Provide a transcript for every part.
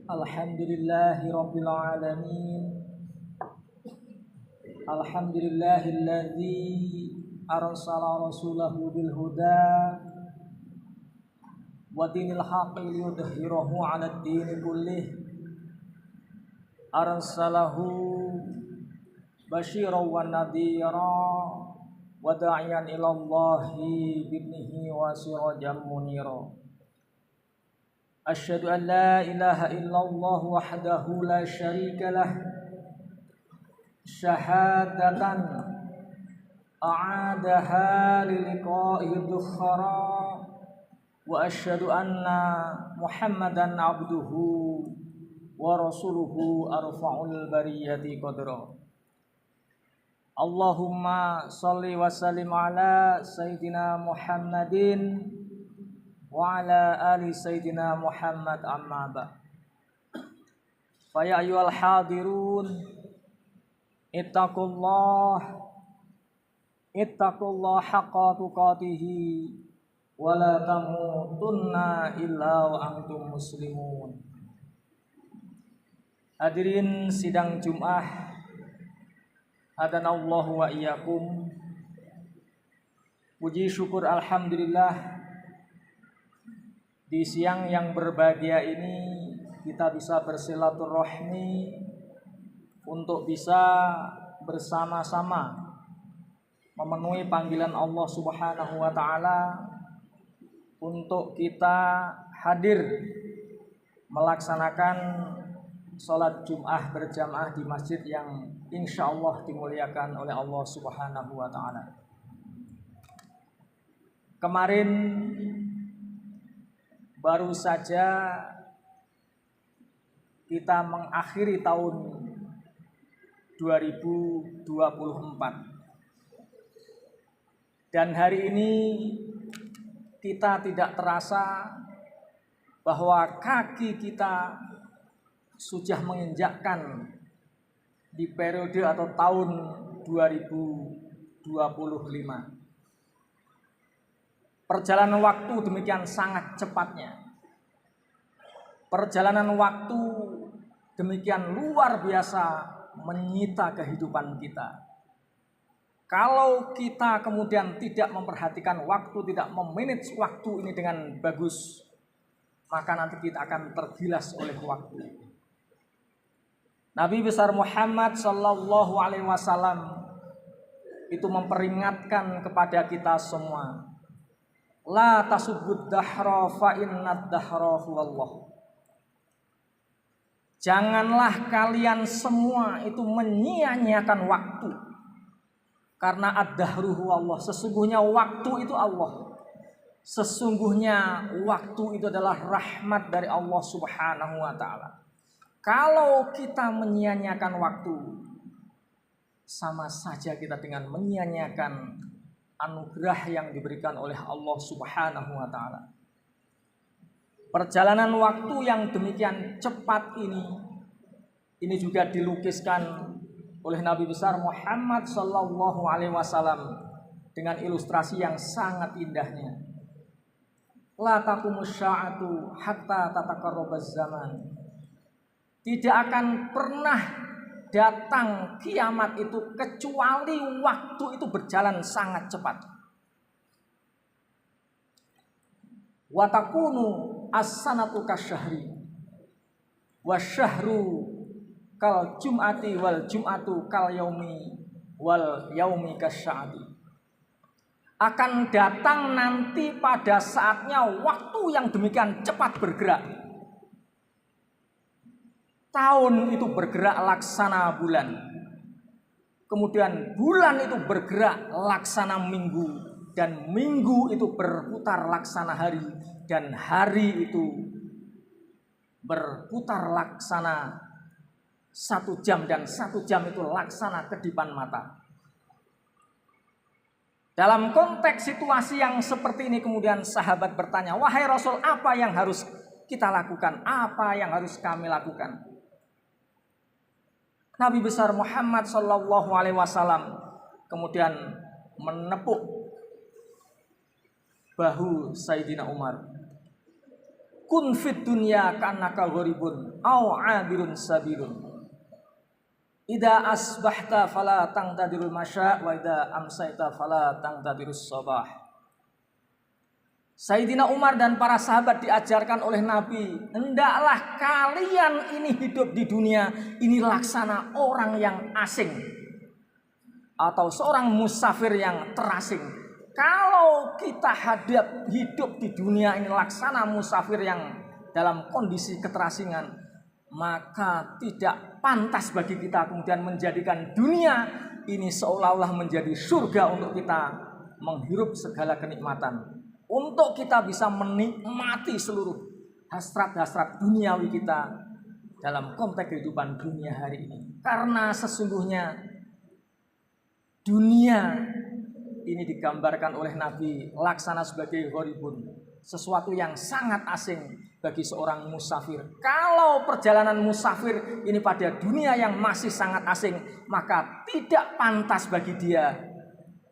Alhamdulillahi Rabbil Alamin. Alhamdulillahilladzi arsala rasulahu bil huda wa dinil haqqi liyudhhirahu 'alad dini kullih. Arsalahu basyiran wa nadhira wa da'iyan ilallahi bi'idnihi wa sirajan munira. Asyhadu an la ilaha illallah wahdahu la syarika lah syahadatan a'adaha liliqa'i dukhara wa asyhadu anna Muhammadan abduhu wa rasuluhu arfa'ul bariyati qadra. Allahumma shalli wa sallim ala sayyidina Muhammadin wa ala ali sayyidina Muhammad amma ba. Fa ya ayyuhal hadirun ittaqullah haqqa tuqatih wa la tamutunna illa wa antum muslimun. Hadirin sidang Jumat, hadanallahu wa iyyakum. Puji syukur alhamdulillah, di siang yang berbahagia ini kita bisa bersilaturahmi untuk bisa bersama-sama memenuhi panggilan Allah Subhanahu wa taala untuk kita hadir melaksanakan sholat Jum'ah berjamaah di masjid yang insya Allah dimuliakan oleh Allah Subhanahu wa taala. Kemarin baru saja kita mengakhiri tahun 2024. Dan hari ini kita tidak terasa bahwa kaki kita sudah menginjakkan di periode atau tahun 2025. Perjalanan waktu demikian sangat cepatnya. Perjalanan waktu demikian luar biasa menyita kehidupan kita. Kalau kita kemudian tidak memperhatikan waktu, tidak memanage waktu ini dengan bagus, maka nanti kita akan tergilas oleh waktu. Nabi besar Muhammad sallallahu alaihi wasallam itu memperingatkan kepada kita semua, la tasubbud dahra fa innad dahra huwallah. Janganlah kalian semua itu menyia-nyiakan waktu. Karena ad-dahru huwallah, sesungguhnya waktu itu Allah. Sesungguhnya waktu itu adalah rahmat dari Allah Subhanahu wa taala. Kalau kita menyia-nyiakan waktu, sama saja kita dengan menyia-nyiakan anugerah yang diberikan oleh Allah Subhanahu wa taala. Perjalanan waktu yang demikian cepat ini juga dilukiskan oleh Nabi besar Muhammad sallallahu alaihi wasallam dengan ilustrasi yang sangat indahnya. La taqumus sya'atu hatta tataqarrabaz zaman. Tidak akan pernah datang kiamat itu kecuali waktu itu berjalan sangat cepat. Wa takunu as-sanatu kasyahri wasyahru kal jum'ati wal jum'atu kal yaumi wal yaumi kasya'ati. Akan datang nanti pada saatnya waktu yang demikian cepat bergerak. Tahun itu bergerak laksana bulan. Kemudian bulan itu bergerak laksana minggu. Dan minggu itu berputar laksana hari. Dan hari itu berputar laksana 1 jam. Dan 1 jam itu laksana kedipan mata. Dalam konteks situasi yang seperti ini kemudian sahabat bertanya, wahai Rasul, apa yang harus kita lakukan? Apa yang harus kami lakukan? Nabi besar Muhammad sallallahu alaihi wasallam kemudian menepuk bahu Sayyidina Umar. kun fid dunya ka'annaka gharibun aw 'abirun sabilun. Idza asbahta fala tangtadirul masya wa idza amsayta fala tangtadirus sabah. Sayyidina Umar dan para sahabat diajarkan oleh Nabi, hendaklah kalian ini hidup di dunia ini laksana orang yang asing atau seorang musafir yang terasing. Kalau kita hidup di dunia ini laksana musafir yang dalam kondisi keterasingan, maka tidak pantas bagi kita kemudian menjadikan dunia ini seolah-olah menjadi surga untuk kita menghirup segala kenikmatan. Untuk kita bisa menikmati seluruh hasrat-hasrat duniawi kita dalam konteks kehidupan dunia hari ini. Karena sesungguhnya dunia ini digambarkan oleh Nabi laksana sebagai gharibun, sesuatu yang sangat asing bagi seorang musafir. Kalau perjalanan musafir ini pada dunia yang masih sangat asing, maka tidak pantas bagi dia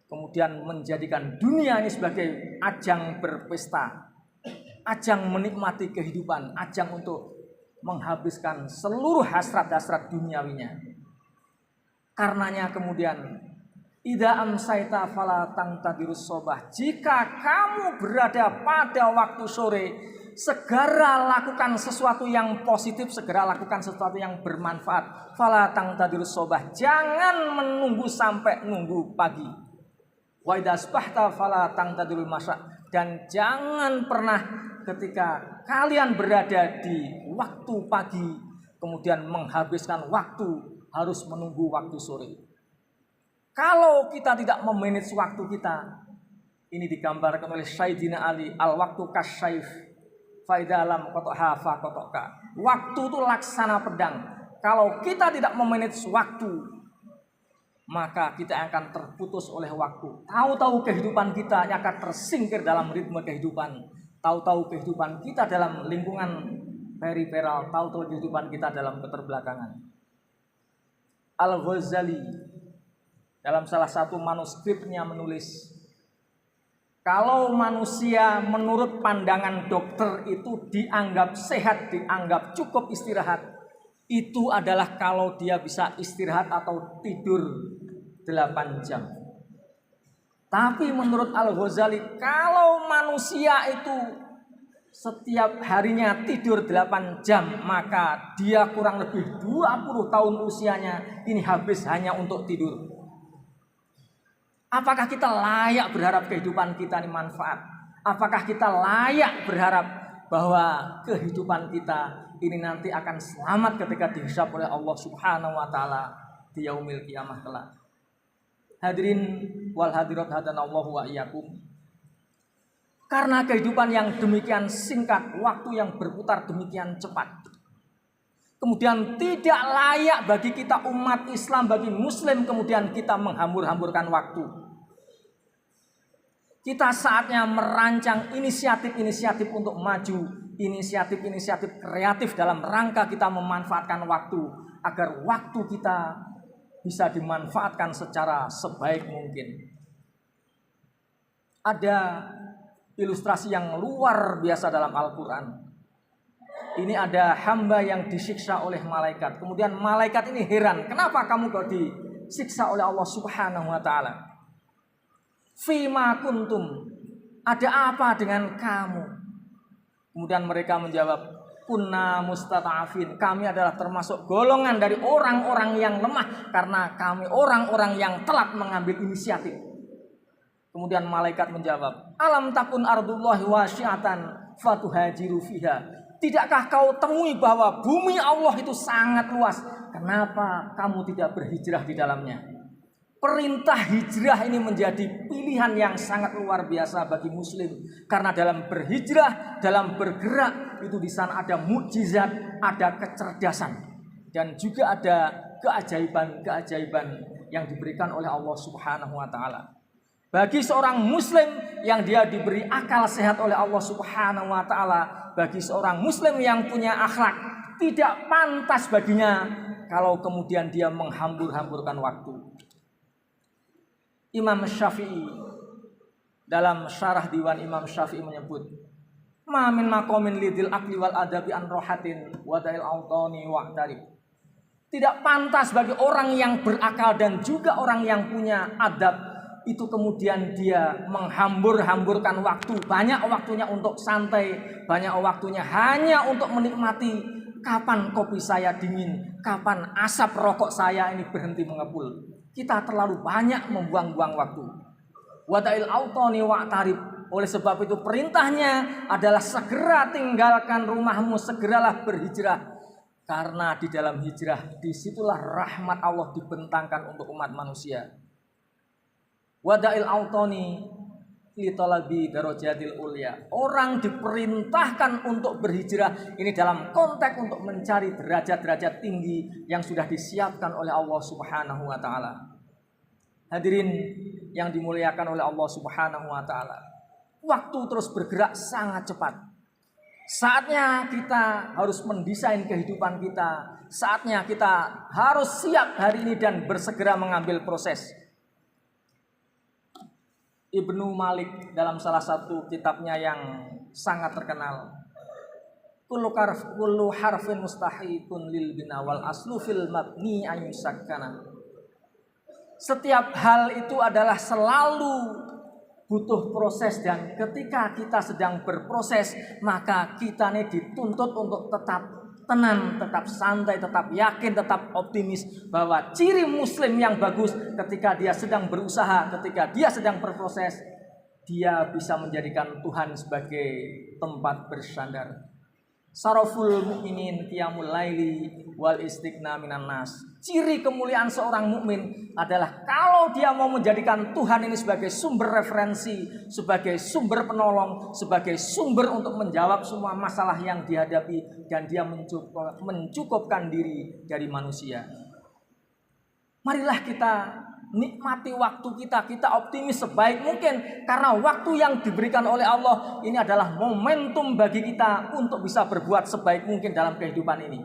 kemudian menjadikan dunia ini sebagai ajang berpesta, ajang menikmati kehidupan, ajang untuk menghabiskan seluruh hasrat-hasrat duniawinya. Karenanya kemudian idza amsayta fala tangtadirus sabah. Jika kamu berada pada waktu sore, segera lakukan sesuatu yang positif, segera lakukan sesuatu yang bermanfaat. Fala tangtadirus sabah. Jangan menunggu sampai nunggu pagi. Wa idza asbahta fala tangtadirul masya. Dan jangan pernah ketika kalian berada di waktu pagi kemudian menghabiskan waktu harus menunggu waktu sore. Kalau kita tidak memanage waktu kita, ini digambarkan oleh Sayyidina Ali, al-waktu kasyayf fa idza lam qataha fa qataka. Waktu itu laksana pedang. Kalau kita tidak memanage waktu, maka kita akan terputus oleh waktu. Tahu-tahu kehidupan kita akan tersingkir dalam ritme kehidupan. Tahu-tahu kehidupan kita dalam lingkungan periferal, tahu-tahu kehidupan kita dalam keterbelakangan. Al-Ghazali dalam salah satu manuskripnya menulis, kalau manusia menurut pandangan dokter itu dianggap sehat, dianggap cukup istirahat, itu adalah kalau dia bisa istirahat atau tidur 8 jam. Tapi menurut Al-Ghazali, kalau manusia itu setiap harinya tidur 8 jam, maka dia kurang lebih 20 tahun usianya ini habis hanya untuk tidur. Apakah kita layak berharap kehidupan kita ini manfaat? Apakah kita layak berharap bahwa kehidupan kita ini nanti akan selamat ketika dihisab oleh Allah Subhanahu wa taala di yaumil qiyamah kelak? Hadirin wal hadirat hadanallahu wa iyyakum. Karena kehidupan yang demikian singkat, waktu yang berputar demikian cepat, kemudian tidak layak bagi kita umat Islam, bagi muslim kemudian kita menghambur-hamburkan waktu. Kita saatnya merancang inisiatif-inisiatif untuk maju, inisiatif-inisiatif kreatif dalam rangka kita memanfaatkan waktu, agar waktu kita bisa dimanfaatkan secara sebaik mungkin. Ada ilustrasi yang luar biasa dalam Al-Quran. Ini ada hamba yang disiksa oleh malaikat. Kemudian malaikat ini heran, kenapa kamu kok disiksa oleh Allah Subhanahu wa taala? Fima kuntum, ada apa dengan kamu? Kemudian mereka menjawab, kunna mustata'afin, kami adalah termasuk golongan dari orang-orang yang lemah karena kami orang-orang yang telat mengambil inisiatif. Kemudian malaikat menjawab, alam takun ardullahi wasi'atan fatuhajiru fiha. Tidakkah kau temui bahwa bumi Allah itu sangat luas? Kenapa kamu tidak berhijrah di dalamnya? Perintah hijrah ini menjadi pilihan yang sangat luar biasa bagi muslim. Karena dalam berhijrah, dalam bergerak, itu di sana ada mukjizat, ada kecerdasan. Dan juga ada keajaiban-keajaiban yang diberikan oleh Allah Subhanahu wa taala. Bagi seorang muslim yang dia diberi akal sehat oleh Allah Subhanahu wa taala, bagi seorang muslim yang punya akhlak, tidak pantas baginya kalau kemudian dia menghambur-hamburkan waktu. Imam Syafi'i dalam syarah Diwan Imam Syafi'i menyebut, Ma min maqamin lidil akli wal adabi an rohatin wadail autani wa'tarib. Tidak pantas bagi orang yang berakal dan juga orang yang punya adab itu kemudian dia menghambur-hamburkan waktu, banyak waktunya untuk santai, banyak waktunya hanya untuk menikmati kapan kopi saya dingin, kapan asap rokok saya ini berhenti mengepul. Kita terlalu banyak membuang-buang waktu. Wadail autani wa'tarib. Oleh sebab itu perintahnya adalah segera tinggalkan rumahmu, segeralah berhijrah. Karena di dalam hijrah disitulah rahmat Allah dibentangkan untuk umat manusia. Wadail autani li talabi darajatil ulya. Orang diperintahkan untuk berhijrah ini dalam konteks untuk mencari derajat-derajat tinggi yang sudah disiapkan oleh Allah Subhanahu wa taala. Hadirin yang dimuliakan oleh Allah Subhanahu wa taala. Waktu terus bergerak sangat cepat. Saatnya kita harus mendesain kehidupan kita. Saatnya kita harus siap hari ini dan bersegera mengambil proses. Ibnu Malik dalam salah satu kitabnya yang sangat terkenal, kullu harfin mustahikun lil bina wal aslu fil mabni ayusakkana. Setiap hal itu adalah selalu butuh proses, dan ketika kita sedang berproses maka kita ini dituntut untuk tetap tenang, tetap santai, tetap yakin, tetap optimis bahwa ciri muslim yang bagus ketika dia sedang berusaha, ketika dia sedang berproses, dia bisa menjadikan Tuhan sebagai tempat bersandar. Saraful mukminin qiyamul laili wal istighna minan nas. Ciri kemuliaan seorang mukmin adalah kalau dia mau menjadikan Tuhan ini sebagai sumber referensi, sebagai sumber penolong, sebagai sumber untuk menjawab semua masalah yang dihadapi, dan dia mencukupkan diri dari manusia. Marilah kita nikmati waktu kita optimis sebaik mungkin, karena waktu yang diberikan oleh Allah ini adalah momentum bagi kita untuk bisa berbuat sebaik mungkin dalam kehidupan ini.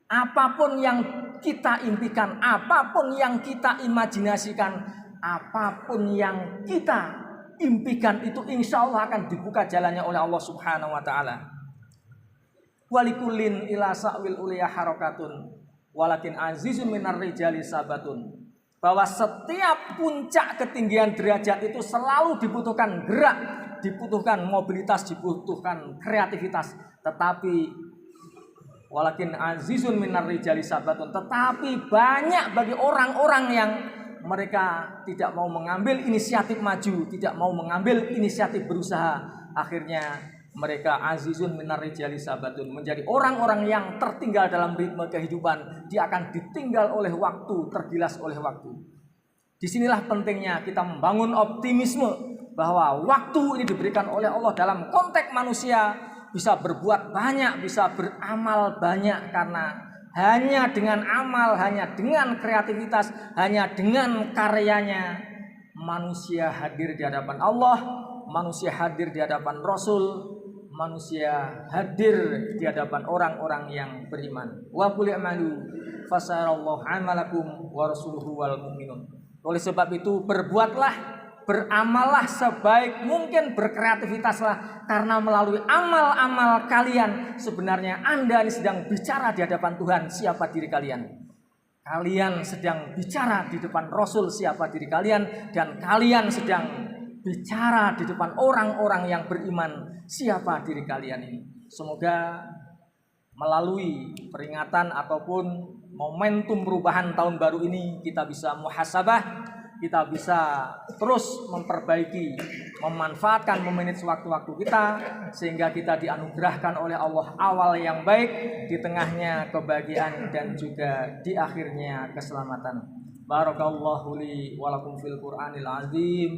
Apapun yang kita impikan, apapun yang kita imajinasikan, apapun yang kita impikan itu insya Allah akan dibuka jalannya oleh Allah Subhanahu wa taala. Walikullin ila sa'wil uliya harakatun walakin azizun minar rijali sabatun. Bahwa setiap puncak ketinggian derajat itu selalu dibutuhkan gerak, dibutuhkan mobilitas, dibutuhkan kreativitas. Tetapi walakin azizun minar rijali sabatun, tetapi banyak bagi orang-orang yang mereka tidak mau mengambil inisiatif maju, tidak mau mengambil inisiatif berusaha. Akhirnya mereka azizun minar rijali sabatun, menjadi orang-orang yang tertinggal dalam ritme kehidupan. Dia akan ditinggal oleh waktu, tergilas oleh waktu. Disinilah pentingnya kita membangun optimisme bahwa waktu ini diberikan oleh Allah dalam konteks manusia bisa berbuat banyak, bisa beramal banyak, karena hanya dengan amal, hanya dengan kreativitas, hanya dengan karyanya manusia hadir di hadapan Allah, manusia hadir di hadapan Rasul, manusia hadir di hadapan orang-orang yang beriman. Wa qul i'malu fasarallahu 'amalakum wa rasuluhu wal mu'minun. Oleh sebab itu berbuatlah, beramallah sebaik mungkin, berkreativitaslah, karena melalui amal-amal kalian sebenarnya Anda ini sedang bicara di hadapan Tuhan siapa diri kalian. Kalian sedang bicara di depan Rasul siapa diri kalian, dan kalian sedang bicara di depan orang-orang yang beriman siapa diri kalian ini. Semoga melalui peringatan ataupun momentum perubahan tahun baru ini kita bisa muhasabah, kita bisa terus memperbaiki, memanfaatkan memanage waktu-waktu kita sehingga kita dianugerahkan oleh Allah awal yang baik, di tengahnya kebahagiaan, dan juga di akhirnya keselamatan. Barakallahu li wa lakum fil Qur'anil azim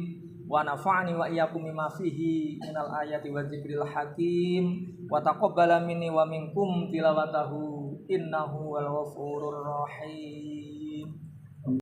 wa nafa'ani wa iyyakum mimma fihi minal ayati wa dzikril hakim wa taqabbala minni wa minkum tilawatahu innahu wal ghafurur rahim.